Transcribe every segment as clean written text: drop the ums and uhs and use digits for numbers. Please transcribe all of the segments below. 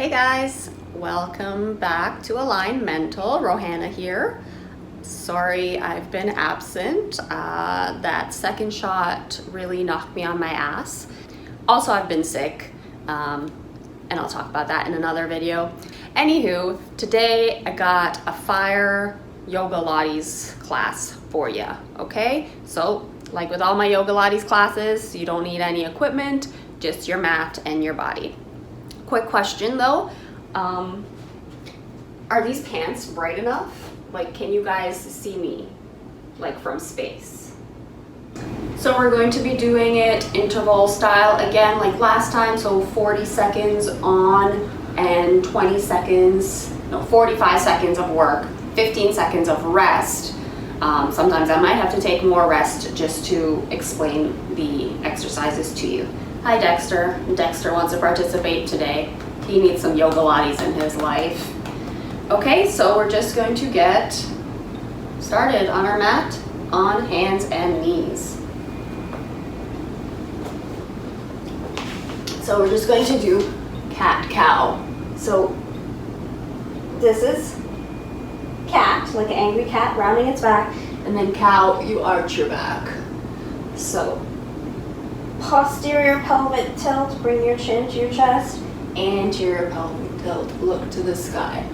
Hey guys, welcome back to Align Mental. Rohanna here. Sorry I've been absent. That second shot really knocked me on my ass. Also, I've been sick, and I'll talk about that in another video. Anywho, today I got a fire Yogalates class for you, okay? So, like with all my Yogalates classes, you don't need any equipment, just your mat and your body. Quick question though, are these pants bright enough? Like, can you guys see me, like from space? So we're going to be doing it interval style again, like last time, so 40 seconds on and 45 seconds of work, 15 seconds of rest. Sometimes I might have to take more rest just to explain the exercises to you. Hi Dexter. Dexter wants to participate today. He needs some Yogalates in his life. Okay, so we're just going to get started on our mat, on hands and knees. So we're just going to do cat-cow. So this is cat, like an angry cat rounding its back, and then cow, you arch your back. So posterior pelvic tilt, bring your chin to your chest. Anterior pelvic tilt, look to the sky.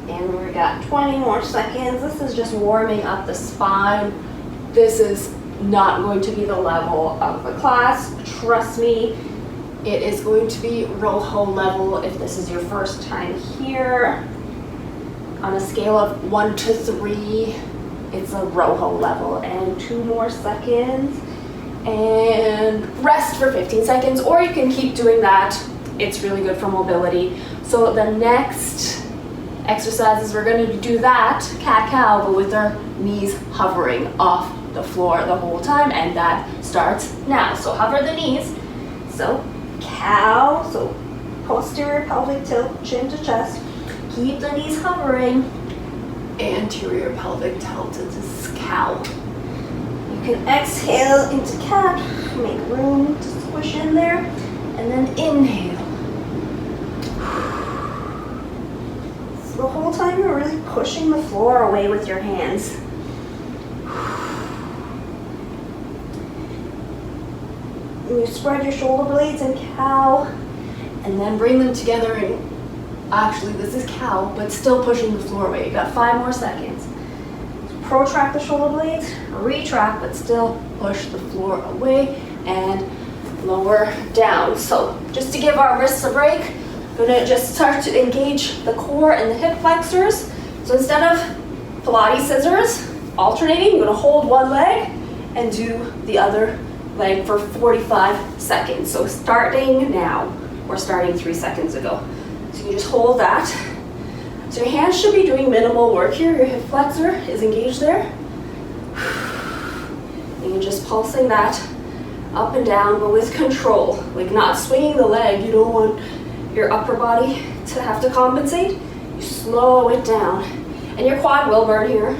And we got 20 more seconds. This is just warming up the spine. This is not going to be the level of the class. Trust me, it is going to be RoHo level if this is your first time here. On a scale of 1 to 3, it's a RoHo level. And 2 more seconds. And rest for 15 seconds, or you can keep doing that. It's really good for mobility. So the next exercises, we're going to do that cat-cow, but with our knees hovering off the floor the whole time, and that starts now. So hover the knees. So cow, so posterior pelvic tilt, chin to chest. Keep the knees hovering. Anterior pelvic tilt into cow. You can exhale into cat, make room to squish in there, and then inhale. So the whole time you're really pushing the floor away with your hands. And you spread your shoulder blades in cow, and then bring them together and actually this is cow, but still pushing the floor away. You got 5 more seconds. Protract the shoulder blades, retract, but still push the floor away and lower down. So just to give our wrists a break, we're gonna just start to engage the core and the hip flexors. So instead of Pilates scissors, alternating, you're gonna hold one leg and do the other leg for 45 seconds. So starting now, or starting 3 seconds ago. So you just hold that. So your hands should be doing minimal work here. Your hip flexor is engaged there. And you're just pulsing that up and down, but with control. Like not swinging the leg. You don't want your upper body to have to compensate. You slow it down. And your quad will burn here.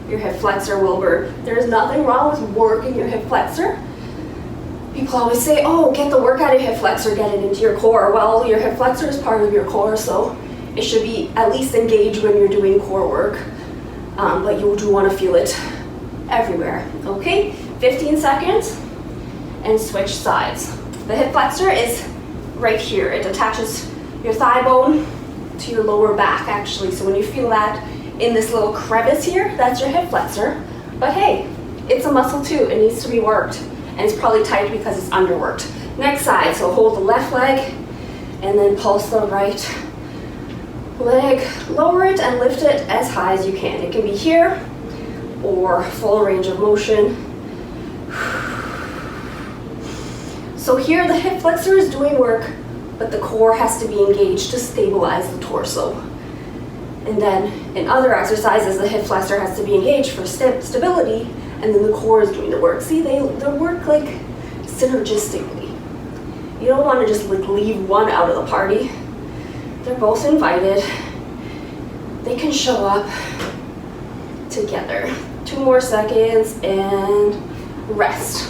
Your hip flexor will burn. There's nothing wrong with working your hip flexor. People always say, oh, get the work out of your hip flexor, get it into your core. Well, your hip flexor is part of your core, so it should be at least engaged when you're doing core work. But you do want to feel it everywhere. Okay, 15 seconds and switch sides. The hip flexor is right here. It attaches your thigh bone to your lower back, actually. So when you feel that in this little crevice here, that's your hip flexor. But hey, it's a muscle too. It needs to be worked. And it's probably tight because it's underworked. Next side, so hold the left leg and then pulse the right leg. Lower it and lift it as high as you can. It can be here or full range of motion. So here the hip flexor is doing work, but the core has to be engaged to stabilize the torso. And then in other exercises, the hip flexor has to be engaged for stability, and then the core is doing the work. See, they work like synergistically. You don't want to just like leave one out of the party. They're both invited. They can show up together. 2 more seconds and rest.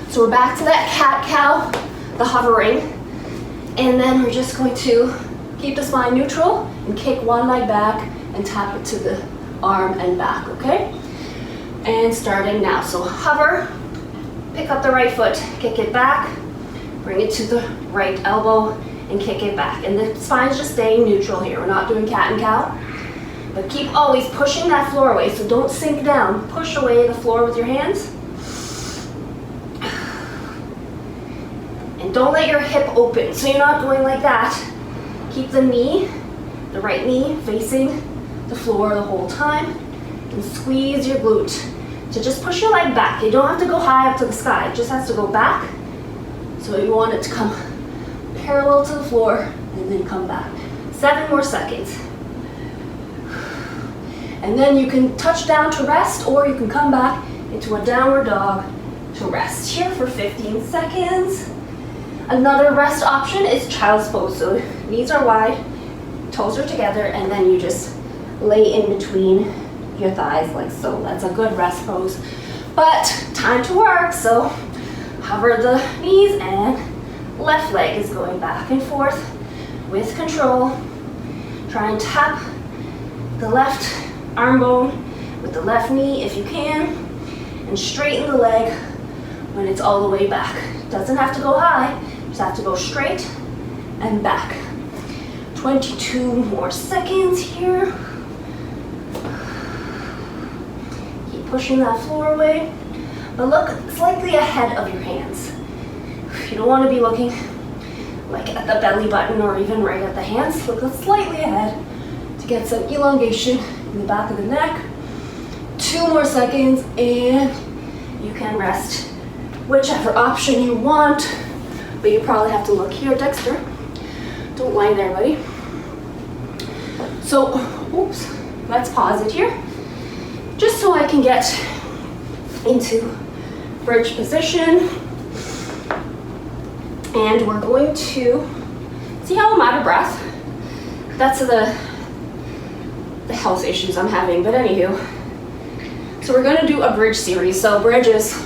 So we're back to that cat-cow, the hovering. And then we're just going to keep the spine neutral and kick one leg back and tap it to the arm and back, okay? And starting now. So hover, pick up the right foot, kick it back, bring it to the right elbow and kick it back. And the spine's just staying neutral here. We're not doing cat and cow. But keep always pushing that floor away, so don't sink down. Push away the floor with your hands. And don't let your hip open, so you're not going like that. Keep the knee, the right knee, facing the floor the whole time. And squeeze your glute. So just push your leg back. You don't have to go high up to the sky. It just has to go back. So you want it to come parallel to the floor and then come back. 7 more seconds. And then you can touch down to rest, or you can come back into a downward dog to rest here for 15 seconds. Another rest option is child's pose. So knees are wide, toes are together, and then you just lay in between your thighs like so. That's a good rest pose. But time to work, so hover the knees and left leg is going back and forth with control. Try and tap the left arm bone with the left knee if you can, and straighten the leg when it's all the way back. Doesn't have to go high, just have to go straight and back. 22 more seconds here. Keep pushing that floor away, but look slightly ahead of your hands. You don't want to be looking like at the belly button or even right at the hands. Look slightly ahead to get some elongation in the back of the neck. 2 more seconds and you can rest whichever option you want, but you probably have to look here, Dexter. Don't lie there, buddy. So, oops, let's pause it here, just so I can get into bridge position. And we're going to see how I'm out of breath. That's the health issues I'm having, but anywho. So we're gonna do a bridge series. So bridge is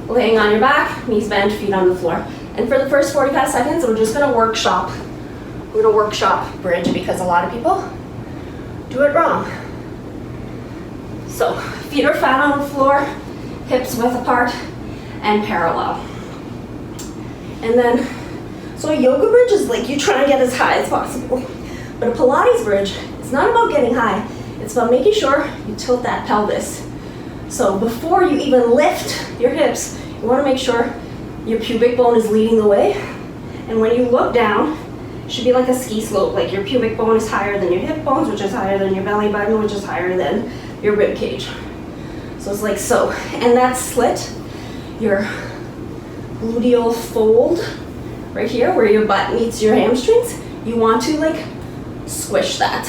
laying on your back, knees bent, feet on the floor. And for the first 45 seconds, we're just gonna workshop. We're gonna workshop bridge because a lot of people do it wrong. So feet are flat on the floor, hips width apart and parallel. And then, so a yoga bridge is like you try to get as high as possible. But a Pilates bridge, it's not about getting high. It's about making sure you tilt that pelvis. So before you even lift your hips, you want to make sure your pubic bone is leading the way. And when you look down, it should be like a ski slope. Like your pubic bone is higher than your hip bones, which is higher than your belly button, which is higher than your rib cage. So it's like so. And that slit, your gluteal fold right here where your butt meets your hamstrings, you want to like squish that.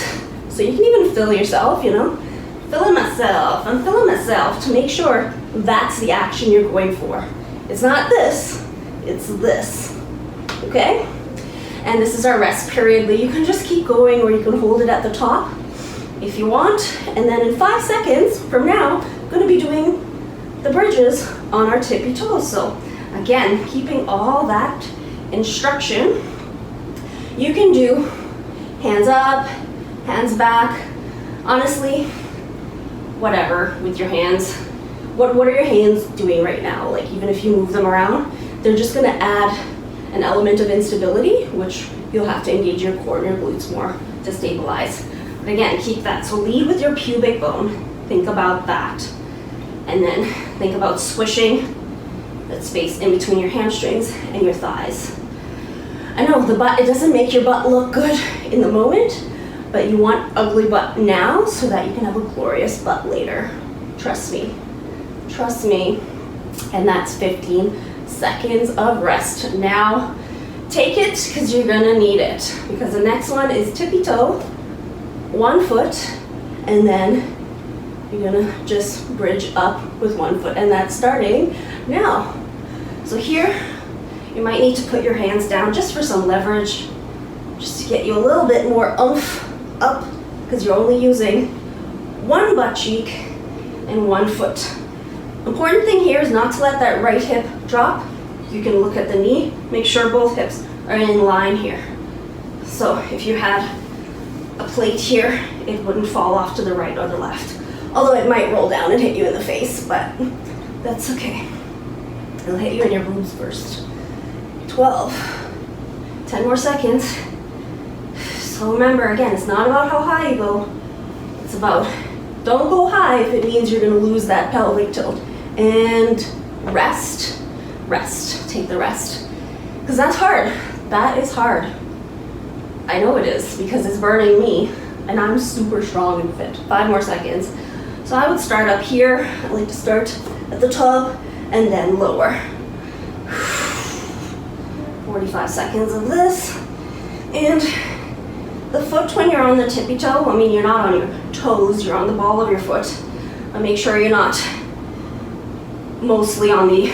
So you can even feel yourself, you know, feeling myself, I'm feeling myself, to make sure that's the action you're going for. It's not this, it's this, okay? And this is our rest period, but you can just keep going, or you can hold it at the top if you want. And then in 5 seconds from now, I'm gonna be doing the bridges on our tippy toes. So again, keeping all that instruction, you can do hands up, hands back, honestly, whatever with your hands. What are your hands doing right now? Like even if you move them around, they're just gonna add an element of instability, which you'll have to engage your core and your glutes more to stabilize. But again, keep that. So lead with your pubic bone. Think about that. And then think about swishing that space in between your hamstrings and your thighs. I know the butt, it doesn't make your butt look good in the moment, but you want ugly butt now so that you can have a glorious butt later. Trust me. Trust me. And that's 15 seconds of rest. Now take it, because you're gonna need it, because the next one is tippy toe, 1 foot, and then you're gonna just bridge up with 1 foot, and that's starting now. So here you might need to put your hands down just for some leverage, just to get you a little bit more oomph up, because you're only using 1 butt cheek and 1 foot. Important thing here is not to let that right hip drop. You can look at the knee, make sure both hips are in line here. So if you had a plate here, it wouldn't fall off to the right or the left. Although it might roll down and hit you in the face, but that's okay. It'll hit you in your boobs first. 12. 10 more seconds. So remember, again, it's not about how high you go. It's about, don't go high if it means you're gonna lose that pelvic tilt. And rest, rest, take the rest. Because that's hard, that is hard. I know it is, because it's burning me, and I'm super strong and fit. 5 more seconds. So I would start up here. I like to start at the top and then lower. 45 seconds of this. And the foot, when you're on the tippy toe, I mean, you're not on your toes, you're on the ball of your foot. But make sure you're not mostly on the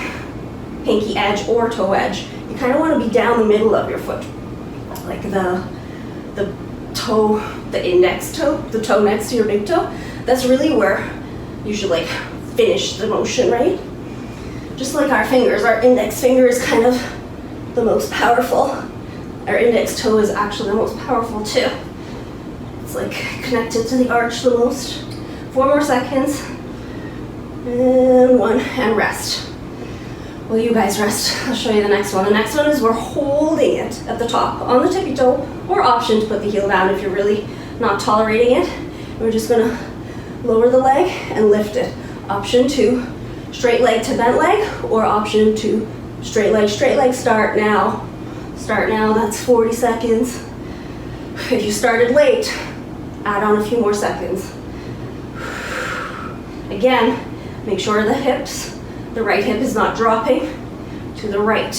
pinky edge or toe edge. You kind of want to be down the middle of your foot. Like the toe, the index toe, the toe next to your big toe. That's really where you should like finish the motion, right? Just like our fingers, our index finger is kind of the most powerful. Our index toe is actually the most powerful too. It's like connected to the arch the most. 4 more seconds. And 1, and rest. Well, you guys rest. I'll show you the next one. The next one is we're holding it at the top on the tippy toe, or option to put the heel down if you're really not tolerating it. We're just gonna lower the leg and lift it. Option 2, straight leg to bent leg, or option 2, straight leg, start now. Start now, that's 40 seconds. If you started late, add on a few more seconds. Again, make sure the hips, the right hip is not dropping to the right.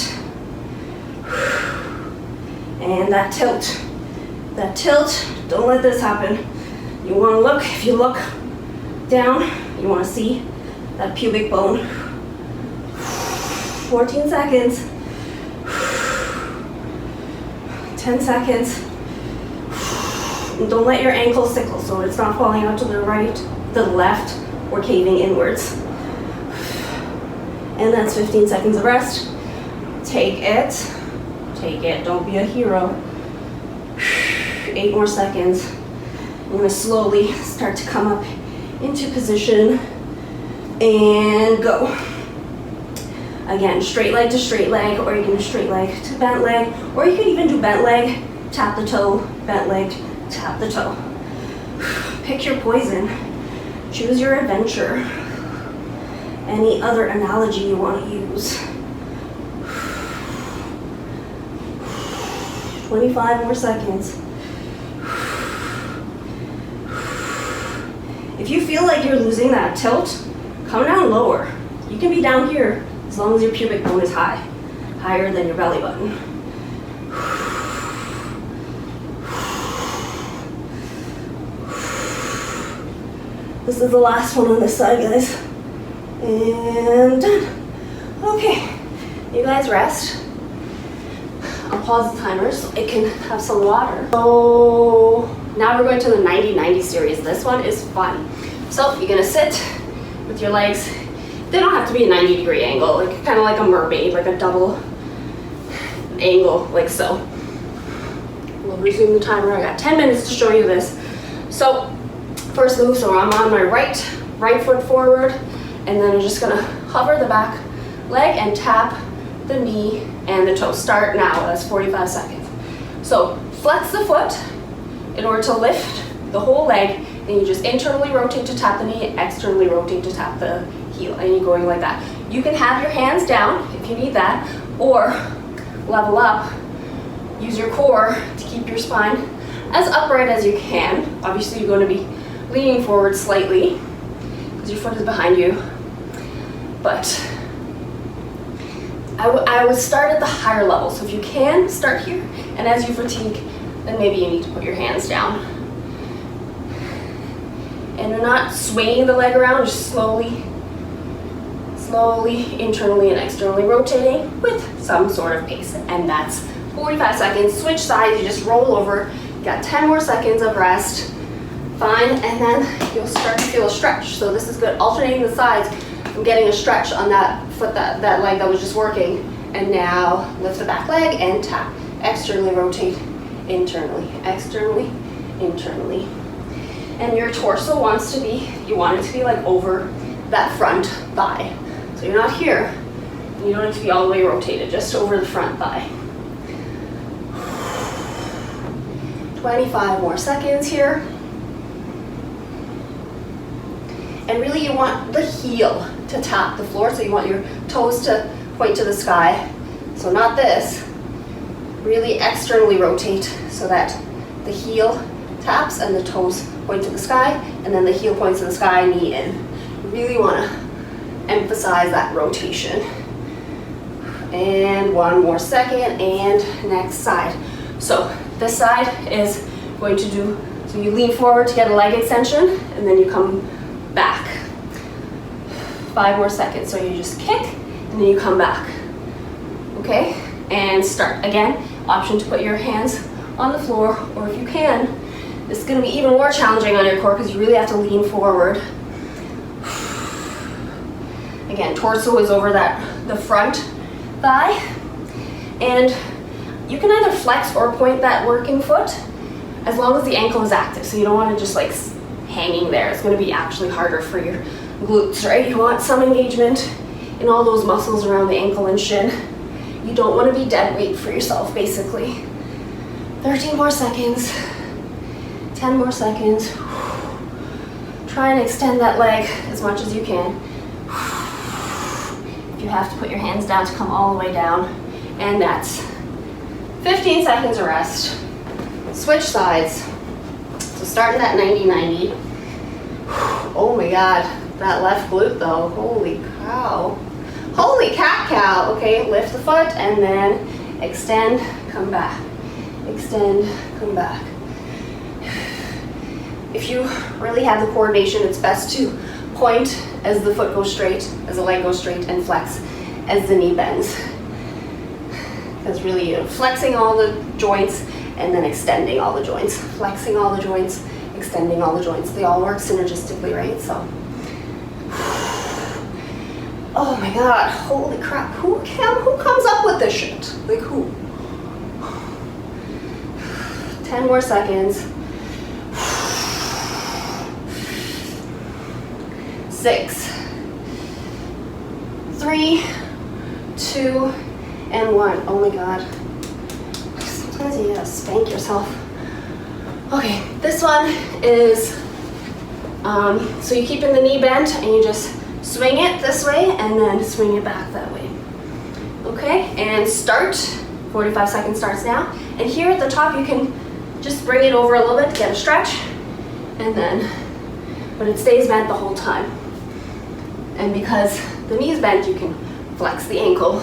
And that tilt, don't let this happen. You wanna look, if you look down, you wanna see that pubic bone. 14 seconds. 10 seconds. And don't let your ankle sickle so it's not falling out to the right, the left, or caving inwards. And that's 15 seconds of rest. Take it, don't be a hero. 8 more seconds. I'm gonna slowly start to come up into position and go. Again, straight leg to straight leg, or you can do straight leg to bent leg, or you can even do bent leg, tap the toe, bent leg, tap the toe. Pick your poison. Choose your adventure. Any other analogy you want to use. 25 more seconds. If you feel like you're losing that tilt, come down lower. You can be down here as long as your pubic bone is high, higher than your belly button. This is the last one on this side, guys. And done. Okay, you guys rest. I'll pause the timer so it can have some water. So now we're going to the 90-90 series. This one is fun. So you're gonna sit with your legs. They don't have to be a 90-degree angle, like kind of like a mermaid, like a double angle, like so. We'll resume the timer. I got 10 minutes to show you this. So first move, so I'm on my right foot forward, and then I'm just gonna hover the back leg and tap the knee and the toe. Start now, that's 45 seconds. So flex the foot in order to lift the whole leg, and you just internally rotate to tap the knee, externally rotate to tap the heel, and you're going like that. You can have your hands down if you need that, or level up, use your core to keep your spine as upright as you can. Obviously you're going to be leaning forward slightly because your foot is behind you, but I would start at the higher level. So if you can, start here, and as you fatigue, then maybe you need to put your hands down. And you're not swaying the leg around, just slowly, internally and externally rotating with some sort of pace. And that's 45 seconds. Switch sides, you just roll over. You got 10 more seconds of rest. Fine, and then you'll start to feel a stretch. So this is good, alternating the sides. I'm getting a stretch on that foot, that leg that was just working. And now lift the back leg and tap. externally rotate, internally, externally, internally. And your torso wants to be, you want it to be like over that front thigh. So you're not here, you don't need to be all the way rotated, just over the front thigh. 25 more seconds here. And really you want the heel to tap the floor, so you want your toes to point to the sky. So not this, really externally rotate so that the heel taps and the toes point to the sky, and then the heel points to the sky, knee in. You really want to emphasize that rotation. And one more second, and next side. So this side is going to do, so you lean forward to get a leg extension, and then you come back. 5 more seconds, so you just kick, and then you come back. Okay, and start. Again, option to put your hands on the floor, or if you can, this is going to be even more challenging on your core because you really have to lean forward. Again, torso is over the front thigh, and you can either flex or point that working foot as long as the ankle is active. So you don't want to just like hanging there. It's going to be actually harder for your glutes, right? You want some engagement in all those muscles around the ankle and shin. You don't want to be dead weight for yourself, basically. 13 more seconds. 10 more seconds. Try and extend that leg as much as you can. If you have to put your hands down to come all the way down. And that's 15 seconds of rest. Switch sides. So starting at 90-90. Oh my God, that left glute though, holy cow. Holy cat cow. Okay, lift the foot and then extend, come back. Extend, come back. If you really have the coordination, it's best to point as the foot goes straight, as the leg goes straight, and flex as the knee bends. Because really you're flexing all the joints and then extending all the joints. Flexing all the joints, extending all the joints. They all work synergistically, right? So, oh my God, holy crap. Who comes up with this shit? Like who? 10 more seconds. 6, 3, 2, and 1. Oh my God. Sometimes you gotta spank yourself. Okay, this one is, so you keep in the knee bent and you just swing it this way and then swing it back that way. Okay, and start. 45 seconds starts now. And here at the top you can just bring it over a little bit to get a stretch, and then, but it stays bent the whole time. And because the knee is bent, you can flex the ankle.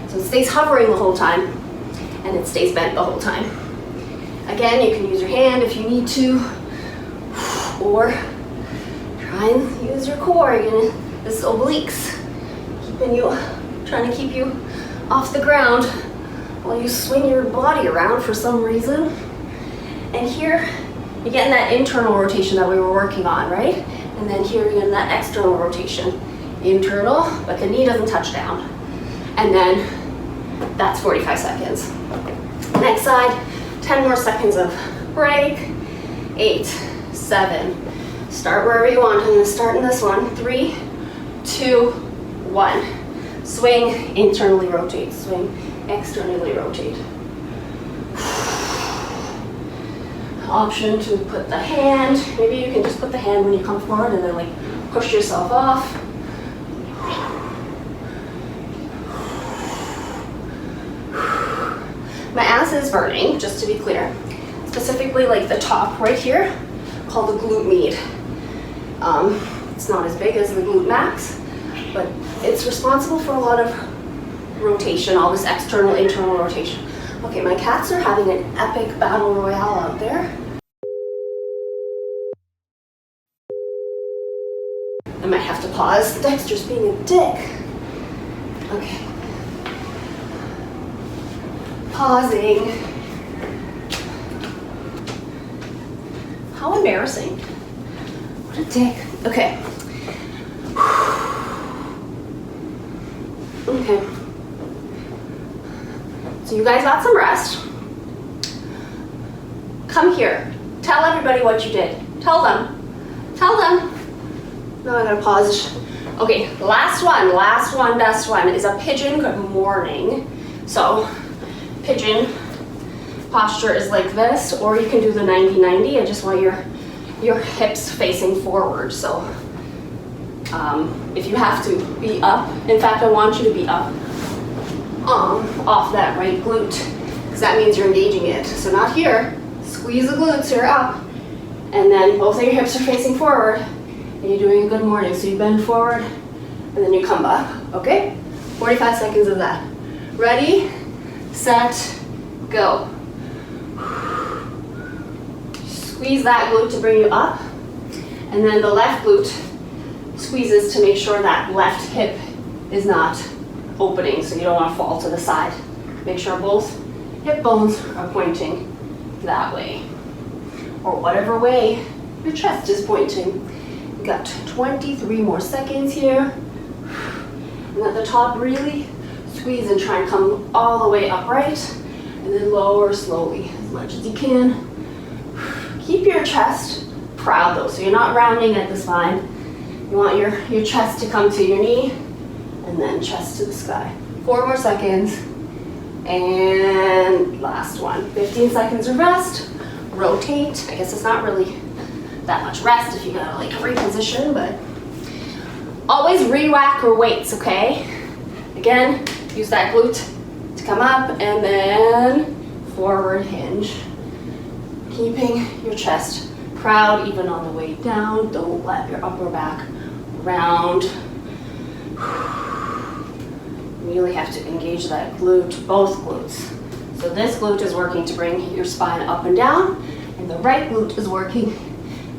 So it stays hovering the whole time, and it stays bent the whole time. Again, you can use your hand if you need to, or try and use your core. This is obliques, trying to keep you off the ground while you swing your body around for some reason. And here, you're getting that internal rotation that we were working on, right? And then here you're getting that external rotation. Internal, but the knee doesn't touch down. And then that's 45 seconds. Next side, 10 more seconds of break. 8, 7. Start wherever you want. I'm gonna start in this one. 3, 2, 1. Swing, internally rotate. Swing, externally rotate. Option to put the hand, maybe you can just put the hand when you come forward and then like push yourself off. My ass is burning, just to be clear. Specifically like the top right here, called the glute med. It's not as big as the glute max, but it's responsible for a lot of rotation, all this external, internal rotation. Okay, my cats are having an epic battle royale out there. I might have to pause. Dexter's being a dick. Okay. Pausing. How embarrassing. What a dick. Okay. Okay. So you guys got some rest. Come here. Tell everybody what you did. Tell them. Tell them. No, I'm gonna pause. Okay, last one, best one is a pigeon good morning. So pigeon posture is like this, or you can do the 90-90. I just want your hips facing forward. So if you have to be up, in fact, I want you to be up off that right glute, because that means you're engaging it. So not here, squeeze the glutes, you're up, and then both of your hips are facing forward, and you're doing a good morning. So you bend forward, and then you come up, okay? 45 seconds of that. Ready, set, go. Squeeze that glute to bring you up, and then the left glute squeezes to make sure that left hip is not opening, so you don't want to fall to the side. Make sure both hip bones are pointing that way, or whatever way your chest is pointing. You got 23 more seconds here. And at the top, really squeeze and try and come all the way upright, and then lower slowly as much as you can. Keep your chest proud though, so you're not rounding at the spine. You want your chest to come to your knee, and then chest to the sky. 4 more seconds, and last one. 15 seconds of rest, rotate. I guess it's not really that much rest if you gotta like reposition, but always re-whack your weights, okay? Again, use that glute to come up, and then forward hinge. Keeping your chest proud even on the way down. Don't let your upper back round. You really have to engage that glute, both glutes. So this glute is working to bring your spine up and down, and the right glute is working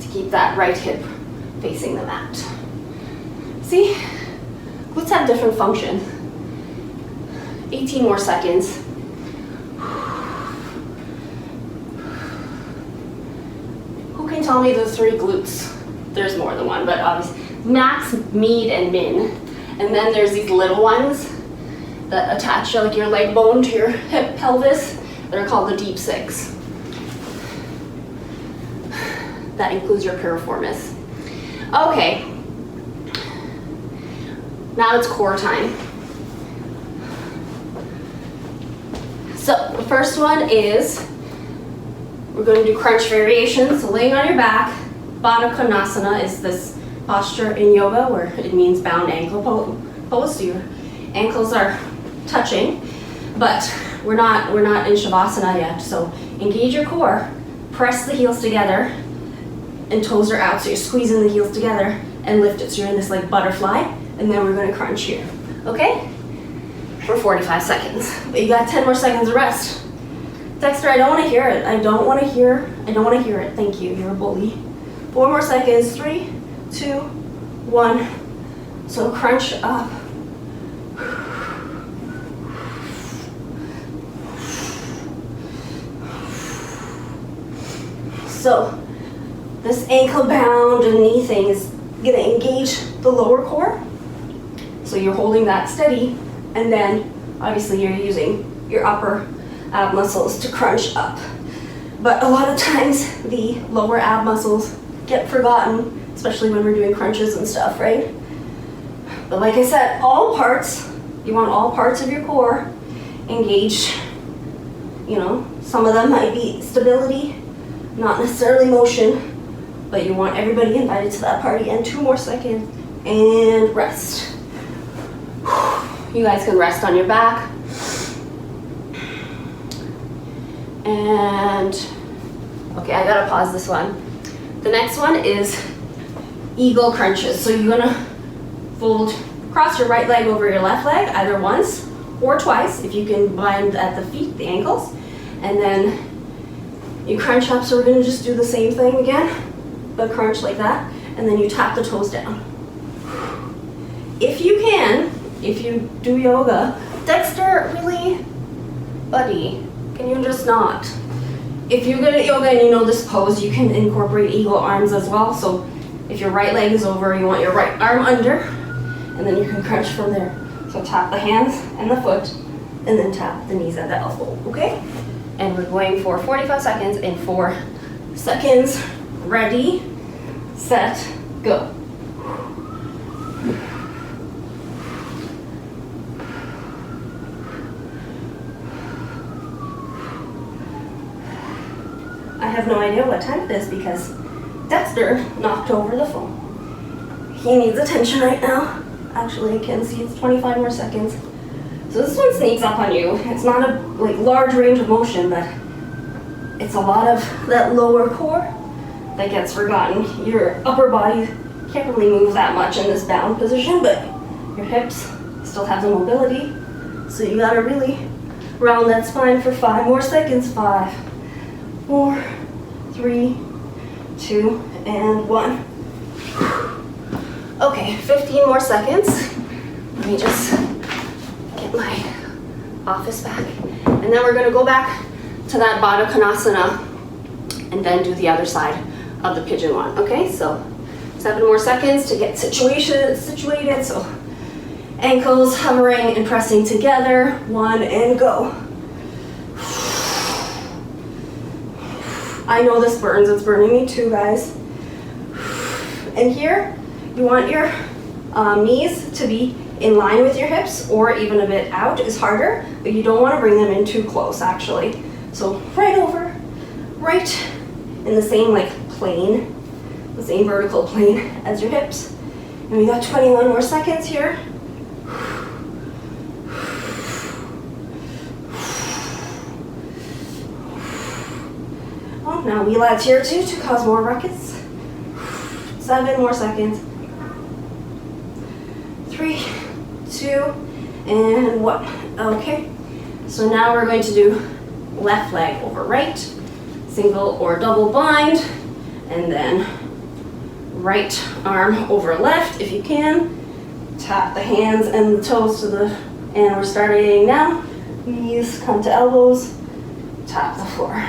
to keep that right hip facing the mat. See, glutes have different functions. 18 more seconds. Who can tell me the 3 glutes? There's more than one, but obviously max, mid, and min. And then there's these little ones that attach like your leg bone to your hip pelvis. They're called the deep 6. That includes your piriformis. Okay, now it's core time. So the first one is, we're going to do crunch variations. So laying on your back. Baddha Konasana is this posture in yoga where it means bound ankle pose. So your ankles are touching, but we're not in Shavasana yet. So engage your core, press the heels together, and toes are out. So you're squeezing the heels together and lift it. So you're in this like butterfly, and then we're going to crunch here. Okay? For 45 seconds. But you got 10 more seconds of rest. Dexter, I don't want to hear it. I don't want to hear it. Thank you. You're a bully. 4 more seconds. 3, 2, 1. So crunch up. So this ankle bound and knee thing is going to engage the lower core. So you're holding that steady, and then obviously you're using your upper ab muscles to crunch up. But a lot of times the lower ab muscles get forgotten, especially when we're doing crunches and stuff, right? But like I said, all parts, you want all parts of your core engaged. You know, some of them might be stability, not necessarily motion, but you want everybody invited to that party. And 2 more seconds, and rest. You guys can rest on your back. And, okay, I gotta pause this one. The next one is eagle crunches. So you're gonna cross your right leg over your left leg, either once or twice, if you can bind at the feet, the ankles. And then you crunch up, so we're gonna just do the same thing again, but crunch like that, and then you tap the toes down. If you can, if you do yoga, Dexter, really? Buddy, can you just not? If you're good at yoga and you know this pose, you can incorporate eagle arms as well. So if your right leg is over, you want your right arm under, and then you can crunch from there. So tap the hands and the foot, and then tap the knees at the elbow, okay? And we're going for 45 seconds in 4 seconds. Ready, set, go. I have no idea what time it is because Dexter knocked over the phone. He needs attention right now. Actually, I can see it's 25 more seconds. So this one sneaks up on you. It's not a large range of motion, but it's a lot of that lower core that gets forgotten. Your upper body can't really move that much in this bound position, but your hips still have the mobility. So you gotta really round that spine for 5 more seconds. 5, 4, 3, 2, and 1. Okay, 15 more seconds. Let me just get my office back. And then we're gonna go back to that Baddha Konasana and then do the other side of the pigeon one. Okay, so 7 more seconds to get situated. So ankles hovering and pressing together. 1 and go. I know this burns, it's burning me too, guys. And here, you want your knees to be in line with your hips or even a bit out is harder, but you don't want to bring them in too close actually. So right over, right in the same plane, the same vertical plane as your hips. And we got 21 more seconds here. Oh, now we lads here too to cause more ruckus. 7 more seconds. 3, 2, and 1. Okay, so now we're going to do left leg over right, single or double bind, and then right arm over left if you can. Tap the hands and the toes to the, and we're starting now. Knees come to elbows, tap the floor.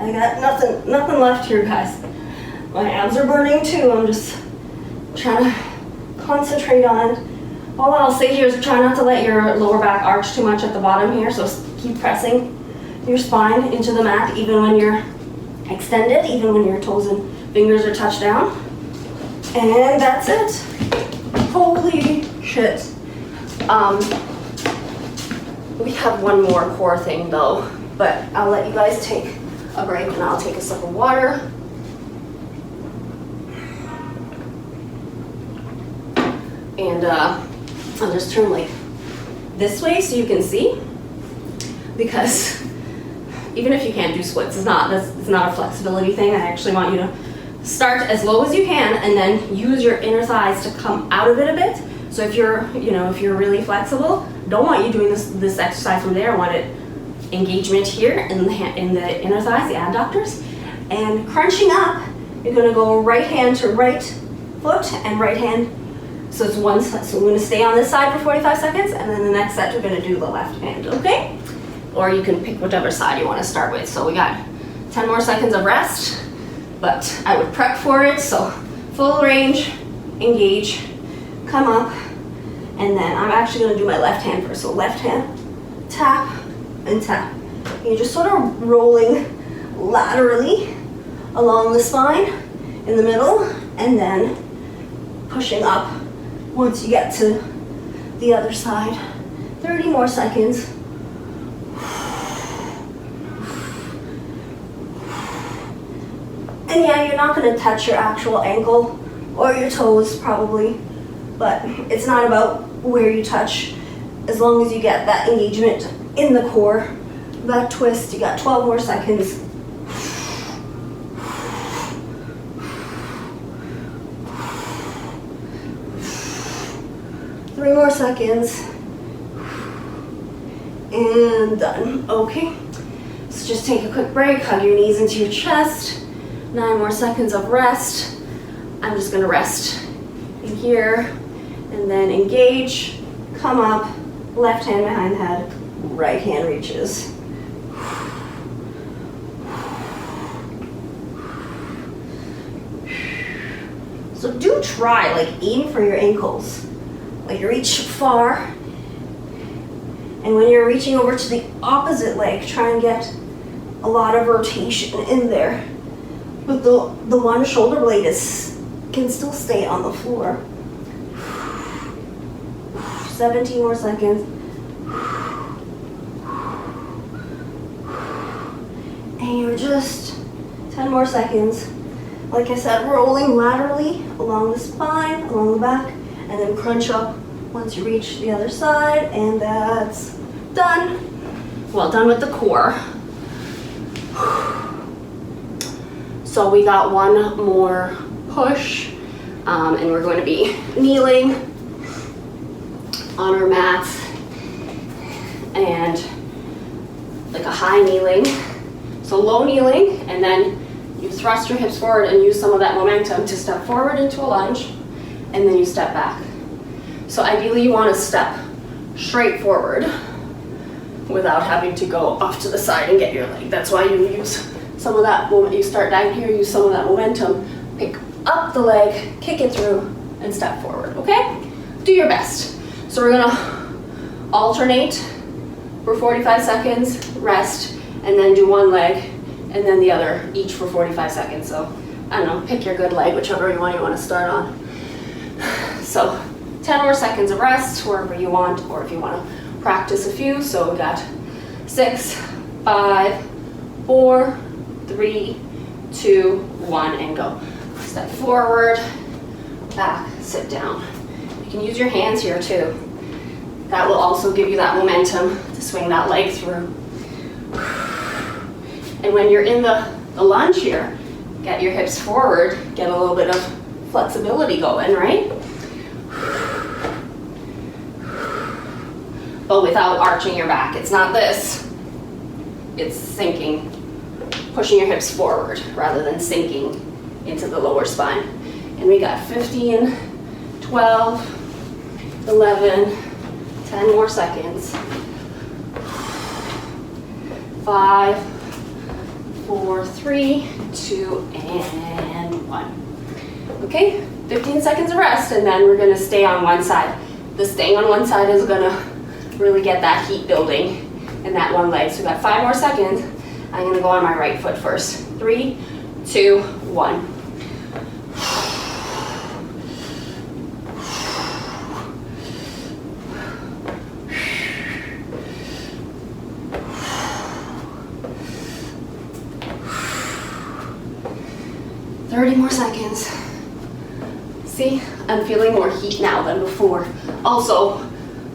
I got nothing left here, guys. My abs are burning too. I'm just trying to concentrate on it. All I'll say here is try not to let your lower back arch too much at the bottom here. So keep pressing your spine into the mat even when you're extended, even when your toes and fingers are touched down. And that's it. Holy shit. We have one more core thing though, but I'll let you guys take a break and I'll take a sip of water. And I'll just turn this way so you can see, because even if you can't do splits, it's not a flexibility thing. I actually want you to start as low as you can and then use your inner thighs to come out of it a bit. So if you're really flexible, don't want you doing this exercise from there. I want it engagement here in the inner thighs, the adductors, and crunching up. You're going to go right hand to right foot and right hand. So it's one side. So we're going to stay on this side for 45 seconds, and then the next set we're going to do the left hand. Okay? Or you can pick whichever side you want to start with. So we got 10 more seconds of rest, but I would prep for it. So full range, engage, come up, and then I'm actually going to do my left hand first. So left hand, tap, and tap. You're just sort of rolling laterally along the spine in the middle, and then pushing up once you get to the other side. 30 more seconds. And yeah, you're not going to touch your actual ankle or your toes probably, but it's not about where you touch as long as you get that engagement in the core. That twist, you got 12 more seconds. Three more seconds. And done. Okay. So just take a quick break, hug your knees into your chest. 9 more seconds of rest. I'm just gonna rest in here, and then engage, come up, left hand behind the head, right hand reaches. So do try, like aim for your ankles. Like reach far. And when you're reaching over to the opposite leg, try and get a lot of rotation in there. But the one shoulder blade can still stay on the floor. 17 more seconds. And you're just 10 more seconds. Like I said, rolling laterally along the spine, along the back, and then crunch up once you reach the other side, and that's done. Well done with the core. So we got one more push, and we're going to be kneeling on our mats, and like a high kneeling. So low kneeling, and then you thrust your hips forward and use some of that momentum to step forward into a lunge, and then you step back. So ideally you want to step straight forward without having to go off to the side and get your leg. That's why you use some of that moment. You start down here, use some of that momentum, pick up the leg, kick it through, and step forward, okay? Do your best. So we're gonna alternate for 45 seconds, rest, and then do one leg, and then the other, each for 45 seconds. So, I don't know, pick your good leg, whichever one you want to start on. So, 10 more seconds of rest, wherever you want, or if you want to practice a few. So we got 6, 5, 4, 3, 2, 1, and go. Step forward, back, sit down. You can use your hands here too. That will also give you that momentum to swing that leg through. And when you're in the lunge here, get your hips forward, get a little bit of flexibility going, right? But without arching your back. It's not this, it's sinking, pushing your hips forward rather than sinking into the lower spine. And we got 15, 12, 11, 10 more seconds. 5, 4, 3, 2, and 1. Okay, 15 seconds of rest, and then we're gonna stay on one side. The staying on one side is gonna really get that heat building in that one leg. So we got 5 more seconds. I'm gonna go on my right foot first. 3, 2, 1. More seconds. See, I'm feeling more heat now than before. Also,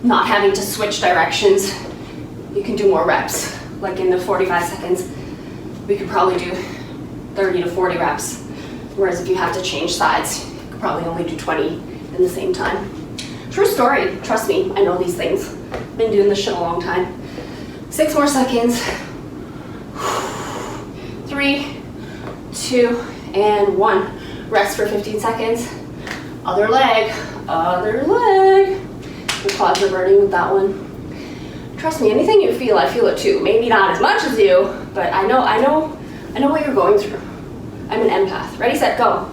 not having to switch directions. You can do more reps. Like in the 45 seconds, we could probably do 30 to 40 reps. Whereas if you have to change sides, you could probably only do 20 in the same time. True story, trust me, I know these things. Been doing this shit a long time. 6 more seconds. 3, 2, and 1. Rest for 15 seconds. Other leg, other leg. The quads are burning with that one. Trust me, anything you feel, I feel it too. Maybe not as much as you, but I know what you're going through. I'm an empath. Ready, set, go.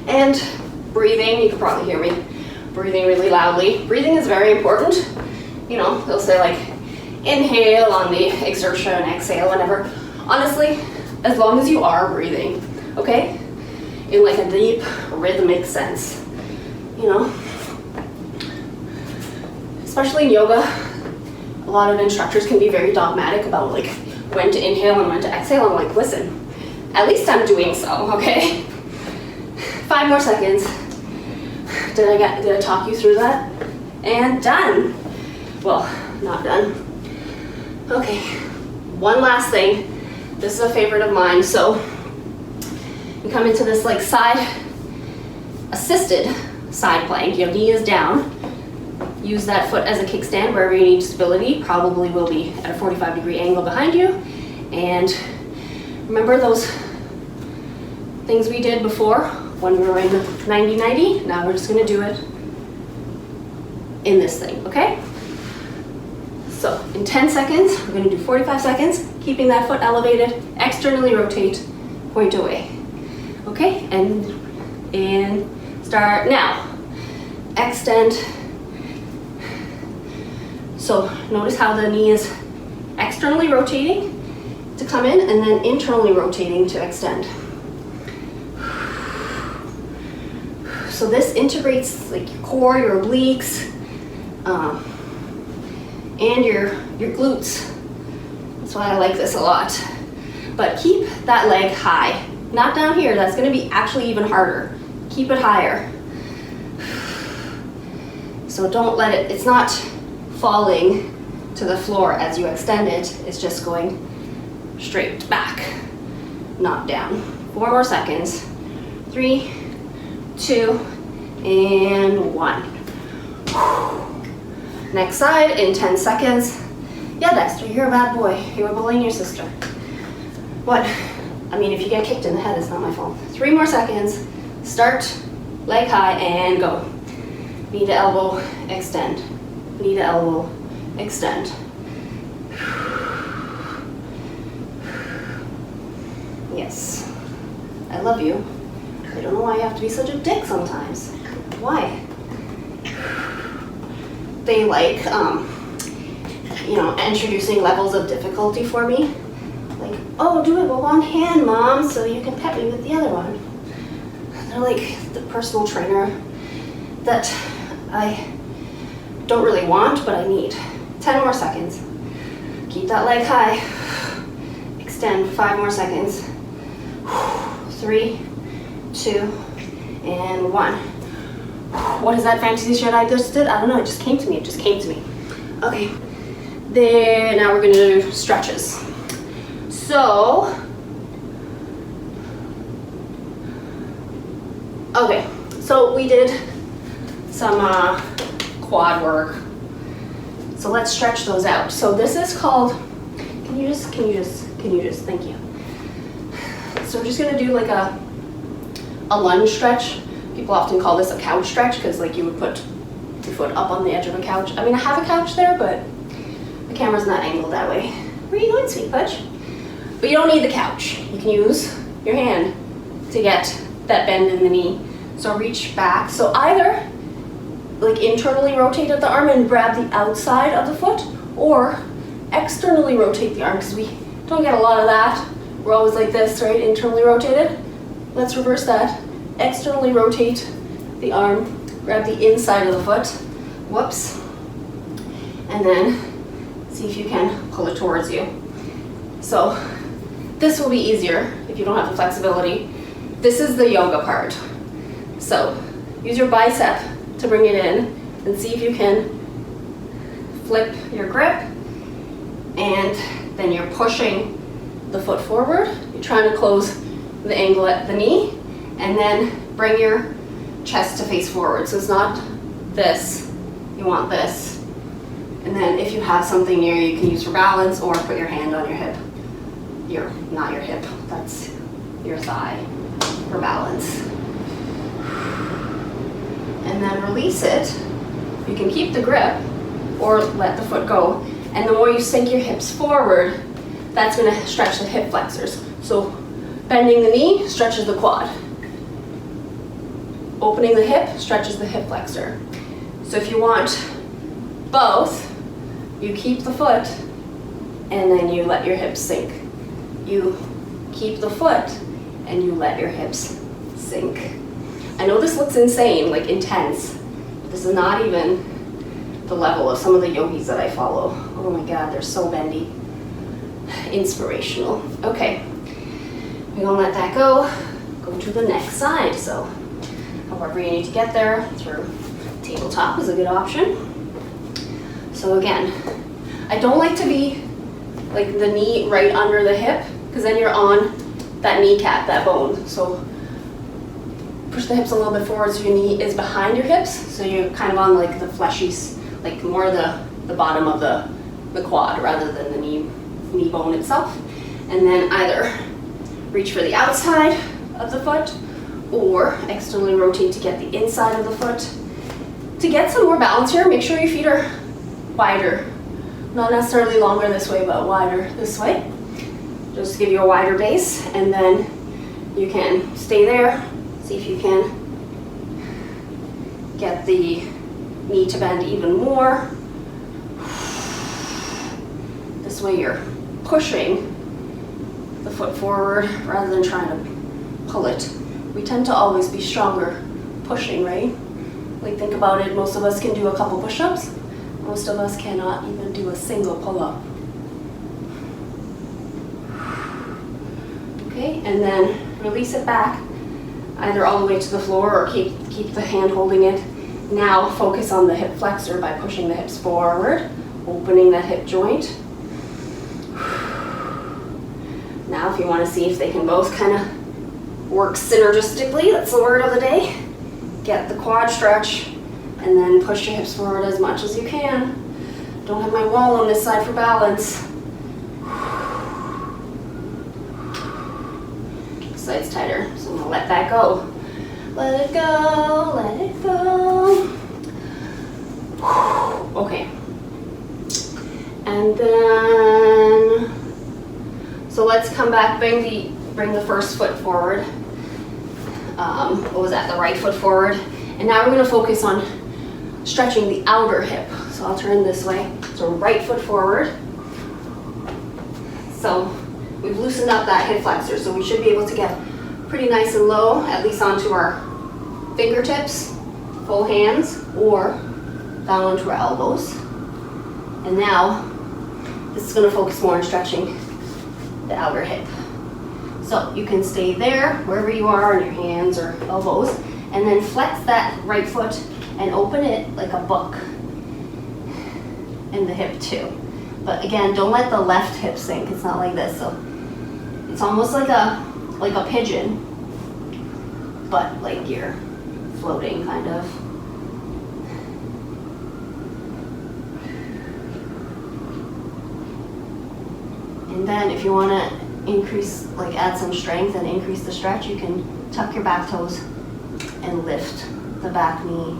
And breathing, you can probably hear me breathing really loudly. Breathing is very important. You know, they'll say like inhale on the exertion, exhale whenever. Honestly, as long as you are breathing, okay? In like a deep rhythmic sense, you know? Especially in yoga, a lot of instructors can be very dogmatic about like when to inhale and when to exhale. I'm like, listen, at least I'm doing so, okay? 5 more seconds. Did I talk you through that? And done. Well, not done. Okay, one last thing. This is a favorite of mine. So you come into this like assisted side plank. Your knee is down. use that foot as a kickstand wherever you need stability. Probably will be at a 45-degree angle behind you. And remember those things we did before when we were in the 90-90? Now we're just gonna do it in this thing, okay? So in 10 seconds, we're gonna do 45 seconds, keeping that foot elevated, externally rotate, point away. Okay, and start now. Extend. So notice how the knee is externally rotating to come in and then internally rotating to extend. So this integrates like your core, your obliques, and your glutes. That's why I like this a lot. But keep that leg high. Not down here, that's gonna be actually even harder. Keep it higher. So don't let it, it's not falling to the floor as you extend it, it's just going straight back, not down. 4 more seconds. 3, 2, and 1. Next side in 10 seconds. Yeah, Dexter, you're a bad boy. You were bullying your sister. What? I mean, if you get kicked in the head, it's not my fault. 3 more seconds. Start, leg high, and go. Knee to elbow, extend. Knee to elbow, extend. Yes. I love you. I don't know why you have to be such a dick sometimes. Why? They like, you know, introducing levels of difficulty for me. Like, oh, do it with one hand, Mom, so you can pet me with the other one. They're like the personal trainer that I don't really want, but I need. 10 more seconds. Keep that leg high. Extend, 5 more seconds. 3, 2, and 1. What is that fantasy shit I just did? I don't know, it just came to me, Okay, there, now we're gonna do stretches. So, okay, so we did some quad work. So let's stretch those out. So this is called, can you just, thank you. So we're just gonna do like a lunge stretch. People often call this a couch stretch because like you would put your foot up on the edge of a couch. I mean, I have a couch there, but the camera's not angled that way. Where are you going, sweet pudge? But you don't need the couch. You can use your hand to get that bend in the knee. So reach back. So either like internally rotate at the arm and grab the outside of the foot, or externally rotate the arm, because we don't get a lot of that. We're always like this, right? Internally rotated. Let's reverse that. Externally rotate the arm, grab the inside of the foot. Whoops. And then see if you can pull it towards you. So this will be easier if you don't have the flexibility. This is the yoga part. So use your bicep to bring it in and see if you can flip your grip, and then you're pushing the foot forward. You're trying to close the angle at the knee, and then bring your chest to face forward. So it's not this, you want this. And then if you have something near you can use for balance, or put your hand on your hip. Not your hip, that's your thigh for balance. And then release it. You can keep the grip or let the foot go. And the more you sink your hips forward, that's gonna stretch the hip flexors. So bending the knee stretches the quad. Opening the hip stretches the hip flexor. So if you want both, you keep the foot and then you let your hips sink. You keep the foot and you let your hips sink. I know this looks insane, like intense. This is not even the level of some of the yogis that I follow. Oh my God, they're so bendy. Inspirational. Okay, we're gonna let that go. Go to the next side. So however you need to get there, through tabletop is a good option. So again, I don't like to be like the knee right under the hip, because then you're on that kneecap, that bone. So push the hips a little bit forward so your knee is behind your hips, so you're kind of on like the fleshy like more the bottom of the quad rather than the knee bone itself. And then either reach for the outside of the foot or externally rotate to get the inside of the foot. To get some more balance here, make sure your feet are wider. Not necessarily longer this way, but wider this way. Just to give you a wider base, and then you can stay there. See if you can get the knee to bend even more. This way you're pushing the foot forward rather than trying to pull it. We tend to always be stronger pushing, right? Like, think about it, most of us can do a couple push-ups. Most of us cannot even do a single pull-up. Okay, and then release it back, either all the way to the floor or keep the hand holding it. Now focus on the hip flexor by pushing the hips forward, opening that hip joint. Now if you want to see if they can both kind of work synergistically, that's the word of the day. Get the quad stretch and then push your hips forward as much as you can. Don't have my wall on this side for balance. This side's tighter, so I'm gonna let that go. Let it go, let it go. Okay. And then, so let's come back, bring the first foot forward. What was that, the right foot forward. And now we're gonna focus on stretching the outer hip. So I'll turn this way. So right foot forward. So we've loosened up that hip flexor, so we should be able to get pretty nice and low, at least onto our fingertips, full hands, or down onto our elbows. And now, this is gonna focus more on stretching the outer hip. So you can stay there, wherever you are, on your hands or elbows, and then flex that right foot and open it like a book in the hip too. But again, don't let the left hip sink. It's not like this. So it's almost like a pigeon, but like you're floating kind of. And then if you want to increase, like add some strength and increase the stretch, you can tuck your back toes and lift the back knee.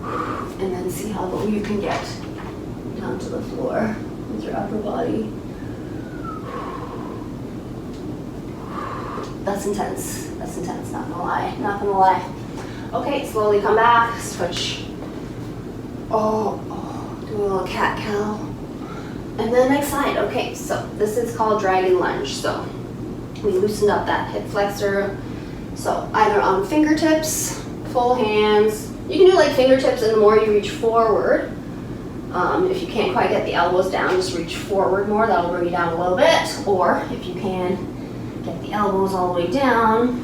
And then see how low you can get down to the floor with your upper body. That's intense, not gonna lie. Okay, slowly come back, switch. Do a little cat-cow. And then next side. Okay, so this is called dragon lunge. So we loosened up that hip flexor. So either on fingertips, full hands. You can do like fingertips, and the more you reach forward, if you can't quite get the elbows down, just reach forward more. That'll bring you down a little bit. Or if you can get the elbows all the way down,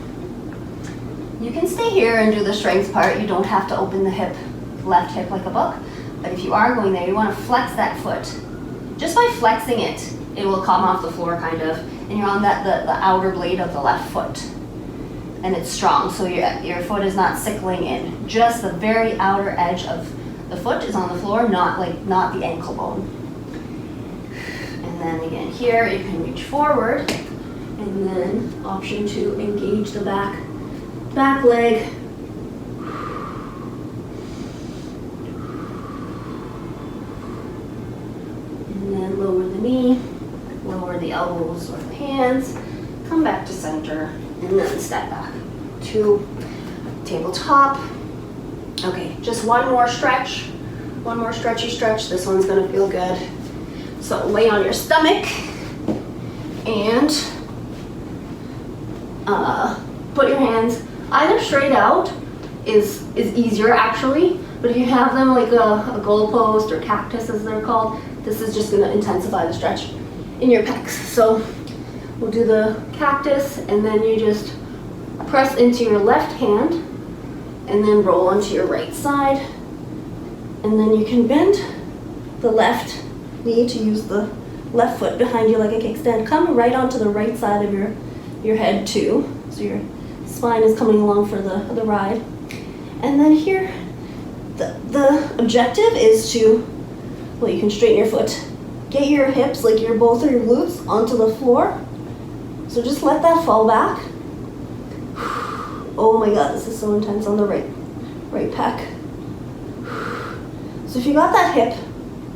you can stay here and do the strength part. You don't have to open the hip, left hip like a book. But if you are going there, you want to flex that foot. Just by flexing it, it will come off the floor kind of, and you're on the outer blade of the left foot. And it's strong, so your foot is not sickling in. Just the very outer edge of the foot is on the floor, not the ankle bone. And then again here, you can reach forward, and then option 2, engage the back leg. And then lower the knee, lower the elbows or the hands, come back to center, and then step back to tabletop. Okay, just one more stretch. One more stretchy stretch. This one's gonna feel good. So lay on your stomach and put your hands either straight out is easier actually, but if you have them like a goalpost or cactus as they're called, this is just gonna intensify the stretch in your pecs. So we'll do the cactus, and then you just press into your left hand and then roll onto your right side. And then you can bend the left knee to use the left foot behind you like a kickstand. Come right onto the right side of your head too. So your spine is coming along for the ride. And then here, the objective is to, well, you can straighten your foot, get your hips, like your both of your glutes, onto the floor. So just let that fall back. Oh my God, this is so intense on the right pec. So if you got that hip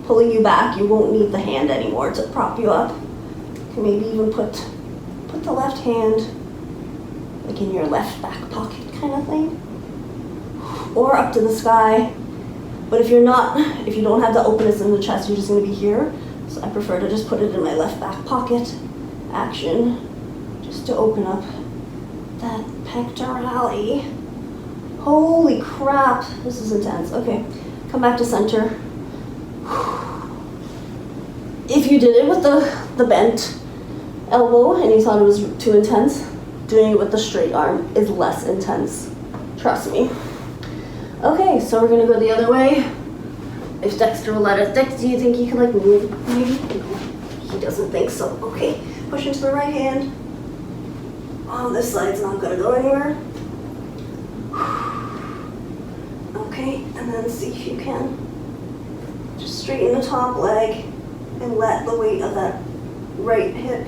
pulling you back, you won't need the hand anymore to prop you up. You can maybe even put the left hand like in your left back pocket kind of thing, or up to the sky. But if you don't have the openness in the chest, you're just going to be here. So I prefer to just put it in my left back pocket action, just to open up that pectorale. Holy crap, this is intense. Okay, come back to center. If you did it with the bent elbow and you thought it was too intense, doing it with the straight arm is less intense. Trust me. Okay, so we're gonna go the other way. If Dexter will let us. Dex, do you think you can like move? Maybe? No, he doesn't think so. Okay, push into the right hand. Oh, this side's not gonna go anywhere. Okay, and then see if you can just straighten the top leg and let the weight of that right hip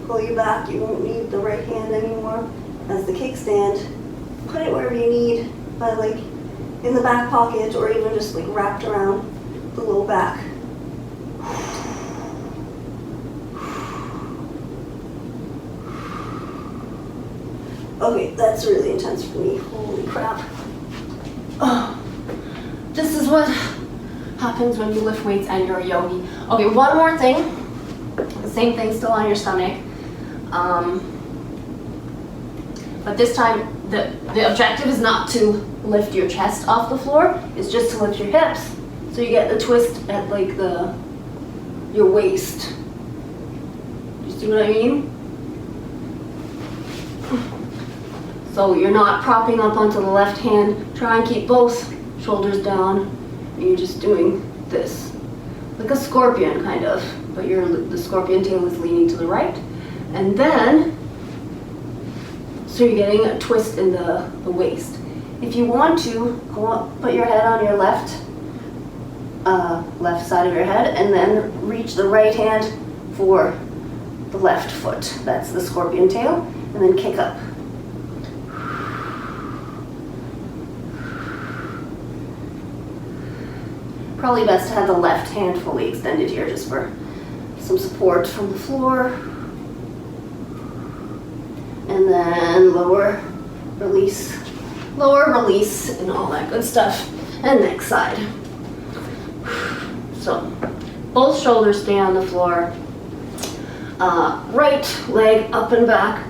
pull you back. You won't need the right hand anymore as the kickstand. Put it wherever you need, by like in the back pocket or even just like wrapped around the low back. Okay, that's really intense for me. Holy crap. Oh, this is what happens when you lift weights and you're a yogi. Okay, one more thing. The same thing still on your stomach. But this time, the objective is not to lift your chest off the floor, it's just to lift your hips. So you get the twist at like your waist. You see what I mean? So you're not propping up onto the left hand. Try and keep both shoulders down. And you're just doing this. Like a scorpion kind of, but the scorpion tail is leaning to the right. And then, so you're getting a twist in the waist. If you want to, go up, put your head on your left side of your head, and then reach the right hand for the left foot. That's the scorpion tail, and then kick up. Probably best to have the left hand fully extended here just for some support from the floor. And then lower, release, and all that good stuff. And next side. So, both shoulders stay on the floor. Right leg up and back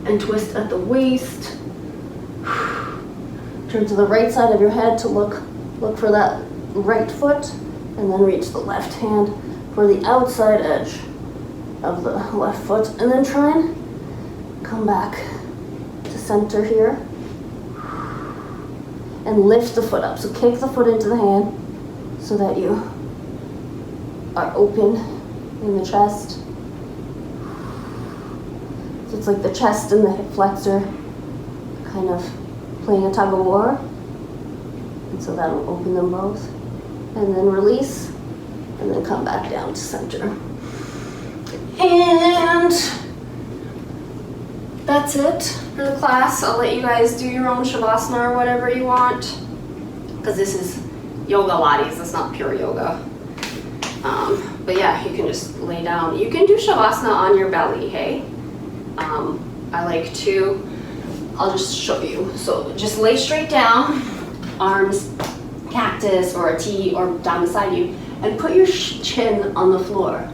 and twist at the waist. Turn to the right side of your head to look for that right foot, and then reach the left hand for the outside edge of the left foot, and then try and come back to center here and lift the foot up. So kick the foot into the hand so that you are open in the chest. So it's like the chest and the hip flexor kind of playing a tug of war, and so that'll open them both. And then release, and then come back down to center. And that's it for the class. I'll let you guys do your own shavasana or whatever you want, because this is Yogalates, it's not pure yoga. But yeah, you can just lay down. You can do shavasana on your belly, hey? I'll just show you. So just lay straight down, arms cactus or a T or down beside you, and put your chin on the floor.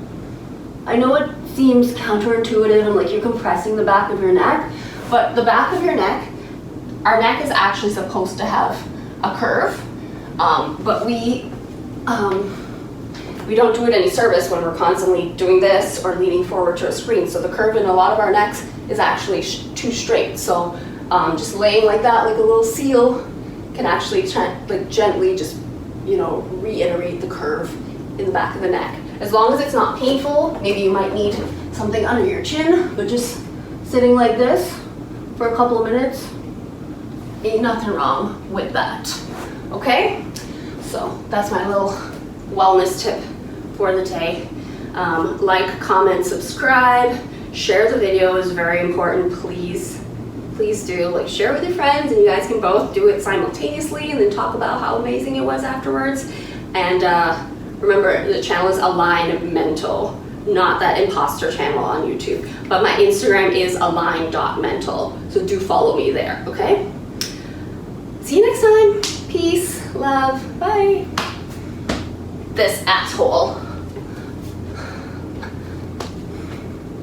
I know it seems counterintuitive and like you're compressing the back of your neck, but the back of your neck, our neck is actually supposed to have a curve, but we don't do it any service when we're constantly doing this or leaning forward to a screen. So the curve in a lot of our necks is actually too straight. So just laying like that, like a little seal, can actually gently just, reiterate the curve in the back of the neck. As long as it's not painful, maybe you might need something under your chin, but just sitting like this for a couple of minutes, ain't nothing wrong with that. Okay? So that's my little wellness tip for the day. Like, comment, subscribe, share the video is very important. Please do. Like, share with your friends, and you guys can both do it simultaneously and then talk about how amazing it was afterwards. And remember, the channel is Align Mental, not that imposter channel on YouTube. But my Instagram is align.mental, so do follow me there, okay? See you next time. Peace, love, bye. This asshole.